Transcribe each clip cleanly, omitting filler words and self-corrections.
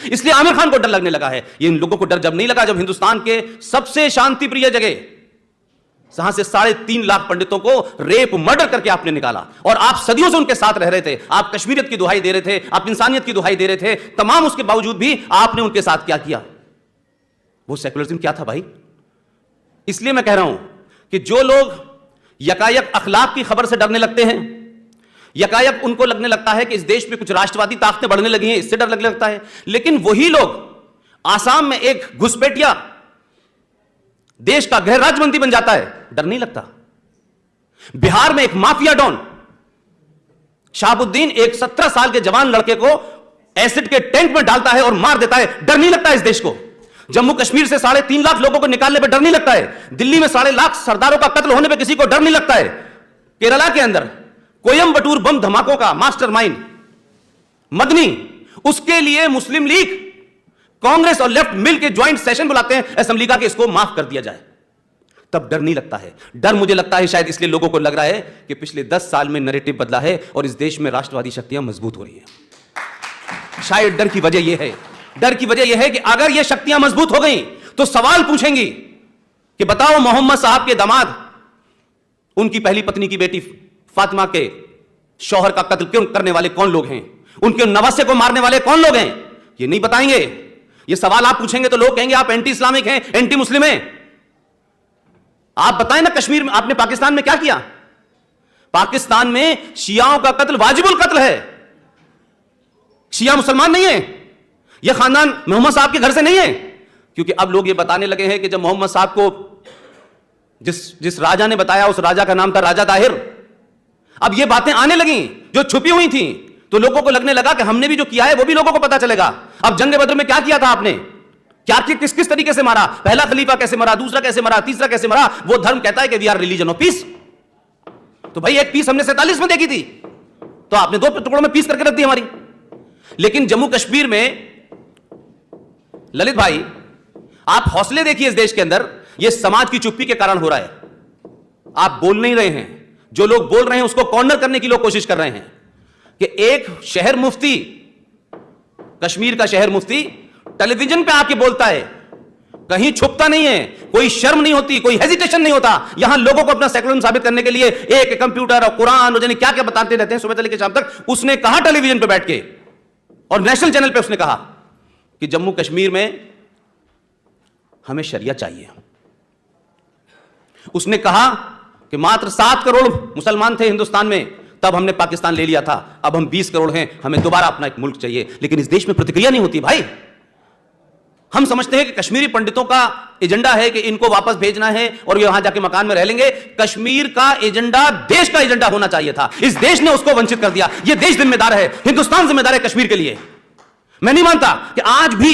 इसलिए आमिर खान को डर लगने लगा है। ये इन लोगों को डर जब नहीं लगा, जब हिंदुस्तान के सबसे शांति प्रिय जगह जहां से 3.5 लाख पंडितों को रेप मर्डर करके आपने निकाला और आप सदियों से उनके साथ रह रहे थे, आप कश्मीरियत की दुहाई दे रहे थे, आप इंसानियत की दुहाई दे रहे थे, तमाम उसके बावजूद भी आपने उनके साथ क्या किया? वो सेकुलरिज्म क्या था भाई? इसलिए मैं कह रहा हूं कि जो लोग यकायक अखलाक की खबर से डरने लगते हैं, यकायक उनको लगने लगता है कि इस देश में कुछ राष्ट्रवादी ताकतें बढ़ने लगी हैं, इससे डर लगने लगता है, लेकिन वही लोग आसाम में एक घुसपैठिया देश का गृह राज्य मंत्री बन जाता है, डर नहीं लगता। बिहार में एक माफिया डॉन शहाबुद्दीन एक 17 साल के जवान लड़के को एसिड के टैंक में डालता है और मार देता है, डर नहीं लगता इस देश को। जम्मू कश्मीर से 3.5 लाख लोगों को निकालने पर डर नहीं लगता है। दिल्ली में 1.5 लाख सरदारों का कत्ल होने पर किसी को डर नहीं लगता है। केरला के अंदर कोयम्बटूर बम धमाकों का मास्टरमाइंड मदनी, उसके लिए मुस्लिम लीग, कांग्रेस और लेफ्ट मिलकर ज्वाइंट सेशन बुलाते हैं असेंबली का कि इसको माफ कर दिया जाए, तब डर नहीं लगता है। डर मुझे लगता है शायद इसलिए लोगों को लग रहा है कि पिछले 10 साल में नैरेटिव बदला है और इस देश में राष्ट्रवादी शक्तियां मजबूत हो रही हैं। शायद डर की वजह यह है, डर की वजह यह है कि अगर यह शक्तियां मजबूत हो गई तो सवाल पूछेंगी कि बताओ मोहम्मद साहब के दामाद, उनकी पहली पत्नी की बेटी फातिमा के शौहर का कत्ल क्यों करने वाले कौन लोग हैं, उनके नवासे को मारने वाले कौन लोग हैं? ये नहीं बताएंगे। ये सवाल आप पूछेंगे तो लोग कहेंगे आप एंटी इस्लामिक हैं, एंटी मुस्लिम हैं। आप बताएं ना, कश्मीर में आपने पाकिस्तान में क्या किया? पाकिस्तान में शियाओं का कत्ल वाजिबुल कत्ल है। शिया मुसलमान नहीं है, यह खानदान मोहम्मद साहब के घर से नहीं है। क्योंकि अब लोग ये बताने लगे हैं कि जब मोहम्मद साहब को जिस राजा ने बताया, उस राजा का नाम था राजा ताहिर, अब ये बातें आने लगी जो छुपी हुई थी, तो लोगों को लगने लगा कि हमने भी जो किया है वो भी लोगों को पता चलेगा। अब जंग बद्र में क्या किया था आपने, क्या किस किस तरीके से मारा, पहला खलीफा कैसे मरा, दूसरा कैसे मरा, तीसरा कैसे मरा? वो धर्म कहता है कि we are religion of peace. तो भाई एक पीस हमने 47 में देखी थी, तो आपने 2 टुकड़ों में पीस करके रख दी हमारी। लेकिन जम्मू कश्मीर में ललित भाई, आप हौसले देखिए इस देश के अंदर, यह समाज की चुप्पी के कारण हो रहा है। आप बोल नहीं रहे हैं, जो लोग बोल रहे हैं उसको कॉर्नर करने की लोग कोशिश कर रहे हैं कि एक शहर मुफ्ती, कश्मीर का शहर मुफ्ती टेलीविजन पे आके बोलता है, कहीं छुपता नहीं है, कोई शर्म नहीं होती, कोई हेजिटेशन नहीं होता। यहां लोगों को अपना सेकुलरिज्म साबित करने के लिए एक कंप्यूटर और कुरान और क्या क्या बताते रहते हैं सुबह से लेकर शाम तक। उसने कहा टेलीविजन पे बैठ के और नेशनल चैनल पे उसने कहा कि जम्मू कश्मीर में हमें शरिया चाहिए। उसने कहा कि मात्र 7 करोड़ मुसलमान थे हिंदुस्तान में, तब हमने पाकिस्तान ले लिया था, अब हम 20 करोड़ हैं, हमें दोबारा अपना एक मुल्क चाहिए। लेकिन इस देश में प्रतिक्रिया नहीं होती भाई। हम समझते हैं कि कश्मीरी पंडितों का एजेंडा है कि इनको वापस भेजना है और ये वहां जाके मकान में रह लेंगे। कश्मीर का एजेंडा देश का एजेंडा होना चाहिए था, इस देश ने उसको वंचित कर दिया। ये देश जिम्मेदार है, हिंदुस्तान जिम्मेदार है कश्मीर के लिए। मैं नहीं मानता कि आज भी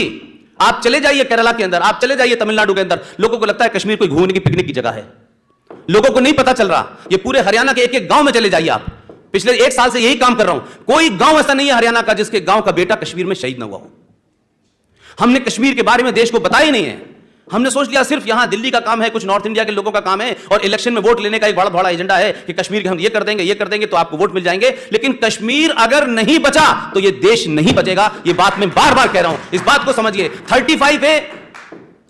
आप चले जाइए केरला के अंदर, आप चले जाइए तमिलनाडु के अंदर, लोगों को लगता है कश्मीर कोई घूमने की पिकनिक की जगह है। लोगों को नहीं पता चल रहा। ये पूरे हरियाणा के एक-एक गांव में चले जाइए आप, पिछले 1 साल से यही काम कर रहा हूं, कोई गांव ऐसा नहीं है हरियाणा का जिसके गांव का बेटा कश्मीर में शहीद ना हुआ हो। हमने कश्मीर के बारे में देश को बताया ही नहीं है। हमने सोच लिया सिर्फ यहां दिल्ली का काम है, कुछ नॉर्थ इंडिया के लोगों का काम है, और इलेक्शन में वोट लेने का एक बड़ा बड़ा एजेंडा है कि कश्मीर के हम ये कर देंगे तो आपको वोट मिल जाएंगे। लेकिन कश्मीर अगर नहीं बचा तो ये देश नहीं बचेगा। ये बात मैं बार बार कह रहा हूं, इस बात को समझिए। 35A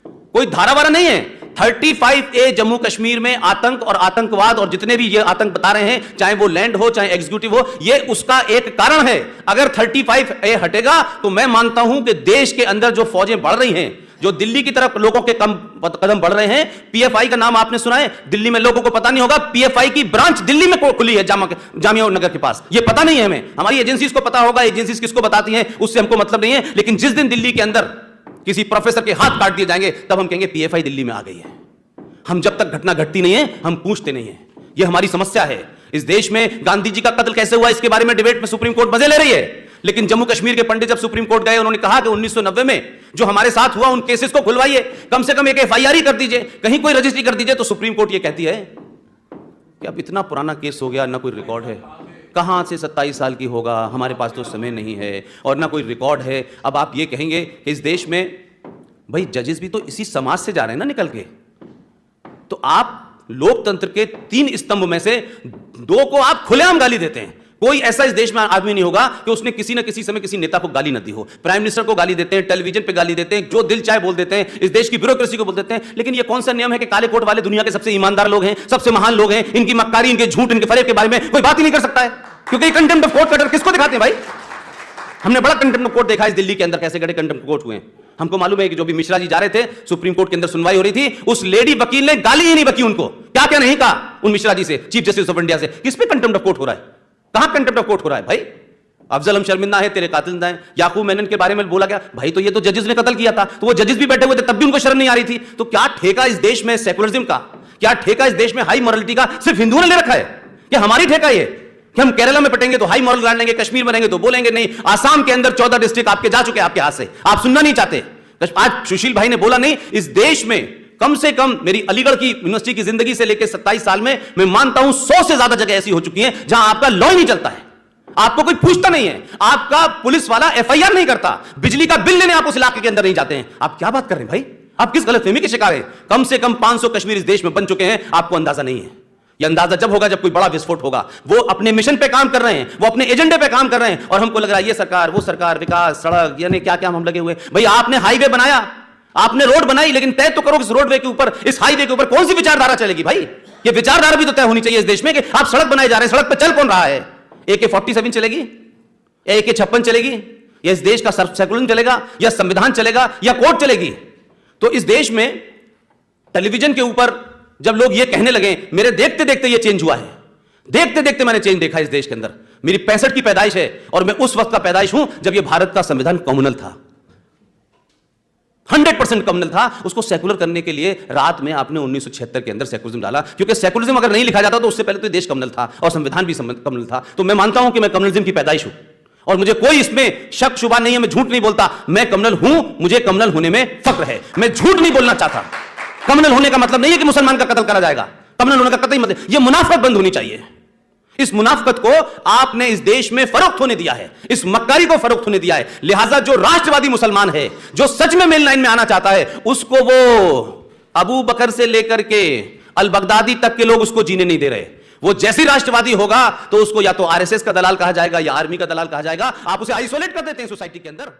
कोई धारावारा नहीं है। 35A जम्मू कश्मीर में आतंक और आतंकवाद और जितने भी ये आतंक बता रहे हैं, चाहे वो लैंड हो चाहे एग्जीक्यूटिव हो, ये उसका एक कारण है। अगर 35A हटेगा तो मैं मानता हूं कि देश के अंदर जो फौजें बढ़ रही हैं, जो दिल्ली की तरफ लोगों के कदम बढ़ रहे हैं, PFI का नाम आपने सुना है, दिल्ली में लोगों को पता नहीं होगा, PFI की ब्रांच दिल्ली में खुली है जामिया नगर के पास। ये पता नहीं है हमें, हमारी एजेंसीज को पता होगा, एजेंसीज किसको बताती हैं उससे हमको मतलब नहीं है। लेकिन जिस दिन दिल्ली के अंदर किसी प्रोफेसर के हाथ काट दिए जाएंगे तब हम कहेंगे PFI दिल्ली में आ गई है। हम जब तक घटना घटती नहीं है हम पूछते नहीं है। यह हमारी समस्या है। इस देश में गांधी जी का कत्ल कैसे हुआ इसके बारे में डिबेट में सुप्रीम कोर्ट मजे ले रही है। लेकिन जम्मू कश्मीर के पंडित जब सुप्रीम कोर्ट गए, उन्होंने कहा कि 1990 में जो हमारे साथ हुआ उन केसेस को खुलवाइए, कम से कम एक FIR ही कर दीजिए, कहीं कोई रजिस्ट्री कर दीजिए। तो सुप्रीम कोर्ट ये कहती है कि अब इतना पुराना केस हो गया, ना कोई रिकॉर्ड है, कहां से 27 साल की होगा, हमारे पास तो समय नहीं है और ना कोई रिकॉर्ड है। अब आप ये कहेंगे कि इस देश में भाई जजेस भी तो इसी समाज से जा रहे हैं ना निकल के, तो आप लोकतंत्र के 3 स्तंभ में से 2 को आप खुलेआम गाली देते हैं। कोई ऐसा इस देश में आदमी नहीं होगा कि उसने किसी न किसी समय किसी नेता को गाली न दी हो। प्राइम मिनिस्टर को गाली देते हैं, टेलीविजन पे गाली देते हैं, जो दिल चाहे बोल देते हैं, इस देश की ब्यूरोक्रेसी को बोल देते हैं। लेकिन ये कौन सा नियम है कि काले कोट वाले दुनिया के सबसे ईमानदार लोग हैं, सबसे महान लोग हैं, इनकी मक्कारी, इनके झूठ, इनके फरेब के बारे में कोई बात ही नहीं कर सकता है? क्योंकि कंटेम्प्ट ऑफ कोर्ट का डर किसको दिखाते हैं भाई? हमने बड़ा कंटेम्प्ट ऑफ कोर्ट देखा इस दिल्ली के अंदर, कैसे कंटेम्प्ट ऑफ कोर्ट हुए। हमको मालूम है कि जो भी मिश्रा जी जा रहे थे, सुप्रीम कोर्ट के अंदर सुनवाई हो रही थी, उस लेडी वकील ने गाली ही नहीं बकी उनको, क्या क्या नहीं कहा उन मिश्रा जी से, चीफ जस्टिस ऑफ इंडिया से। किस पे कंटेम्प्ट ऑफ कोर्ट हो रहा है? कहां कंटेम्प्ट ऑफ कोर्ट हो रहा है भाई? अफजल हम शर्मिंदा है, तेरे कातिल जिंदा है। याकूब मेनन के बारे में बोला गया, भाई तो ये तो जजेस ने कत्ल किया था, तो वो जजेस भी बैठे हुए थे, तब भी उनको शर्म नहीं आ रही थी। तो क्या ठेका इस देश में सेकुलरिज्म का, क्या ठेका इस देश में हाई मॉरलिटी का सिर्फ हिंदुओं ने ले रखा है? कि हमारी ठेका ये कि हम केरला में पटेंगे तो हाई मॉरल ग्रांड लेंगे, कश्मीर में रहेंगे तो बोलेंगे नहीं। आसाम के अंदर 14 डिस्ट्रिक्ट आपके जा चुके हैं आपके हाथ से, आप सुनना नहीं चाहते। आज सुशील भाई ने बोला नहीं, इस देश में कम से कम मेरी अलीगढ़ की यूनिवर्सिटी की जिंदगी से लेकर 27 साल में मैं मानता हूं 100 से ज्यादा जगह ऐसी हो चुकी हैं जहां आपका लॉ ही नहीं चलता है, आपको कोई पूछता नहीं है, आपका पुलिस वाला FIR नहीं करता, बिजली का बिल लेने आप उस इलाके के अंदर नहीं जाते हैं। आप क्या बात कर रहे हैं भाई? आप किस गलतफहमी के शिकार हैं? कम से कम 500 कश्मीर इस देश में बन चुके हैं, आपको अंदाजा नहीं है। यह अंदाजा जब होगा जब कोई बड़ा विस्फोट होगा। वो अपने मिशन पे काम कर रहे हैं, वो अपने एजेंडे पे काम कर रहे हैं, और हमको लग रहा है ये सरकार वो सरकार, विकास, सड़क, यानी क्या क्या हम लगे हुए। भाई आपने हाईवे बनाया, आपने रोड बनाई, लेकिन तय तो करो इस रोडवे के ऊपर, इस हाईवे के ऊपर कौन सी विचारधारा चलेगी भाई? ये विचारधारा भी तो तय होनी चाहिए इस देश में कि आप सड़क बनाए जा रहे हैं, सड़क पे चल कौन रहा है? AK-47 चलेगी, AK-56 चलेगी, या इस देश का सेकुलरिज्म चलेगा, या संविधान चलेगा, या कोर्ट चलेगी? तो इस देश में टेलीविजन के ऊपर जब लोग ये कहने लगे, मेरे देखते देखते ये चेंज हुआ है, देखते देखते मैंने चेंज देखा इस देश के अंदर। मेरी 65 की पैदाइश है और मैं उस वक्त का पैदाइश हूं जब ये भारत का संविधान कम्युनल था, 100% कम्युनल था। उसको सेकुलर करने के लिए रात में आपने 1976 के अंदर सेकुलरिज्म डाला, क्योंकि सेकुलरिज्म अगर नहीं लिखा जाता तो उससे पहले तो देश कम्युनल था और संविधान भी कम्युनल था। तो मैं मानता हूं कि मैं कम्युनलिज्म की पैदाइश हूं और मुझे कोई इसमें शक शुबा नहीं है, मैं झूठ नहीं बोलता, मैं कम्युनल हूं, मुझे कम्युनल होने में फक्र है, मैं झूठ नहीं बोलना चाहता। कम्युनल होने का मतलब नहीं है कि मुसलमान का कत्ल करा जाएगा, कम्युनल होने का कतई मतलब, यह मुनाफिकत बंद होनी चाहिए। इस मुनाफिकत को आपने इस देश में फरोख्त होने दिया है, इस मक्कारी को फरोख्त होने दिया है। लिहाजा जो राष्ट्रवादी मुसलमान है, जो सच में मेन लाइन में आना चाहता है, उसको वो अबू बकर से लेकर के अल बगदादी तक के लोग उसको जीने नहीं दे रहे। वो जैसी राष्ट्रवादी होगा तो उसको या तो RSS का दलाल कहा जाएगा या आर्मी का दलाल कहा जाएगा। आप उसे आइसोलेट कर देते हैं सोसाइटी के अंदर।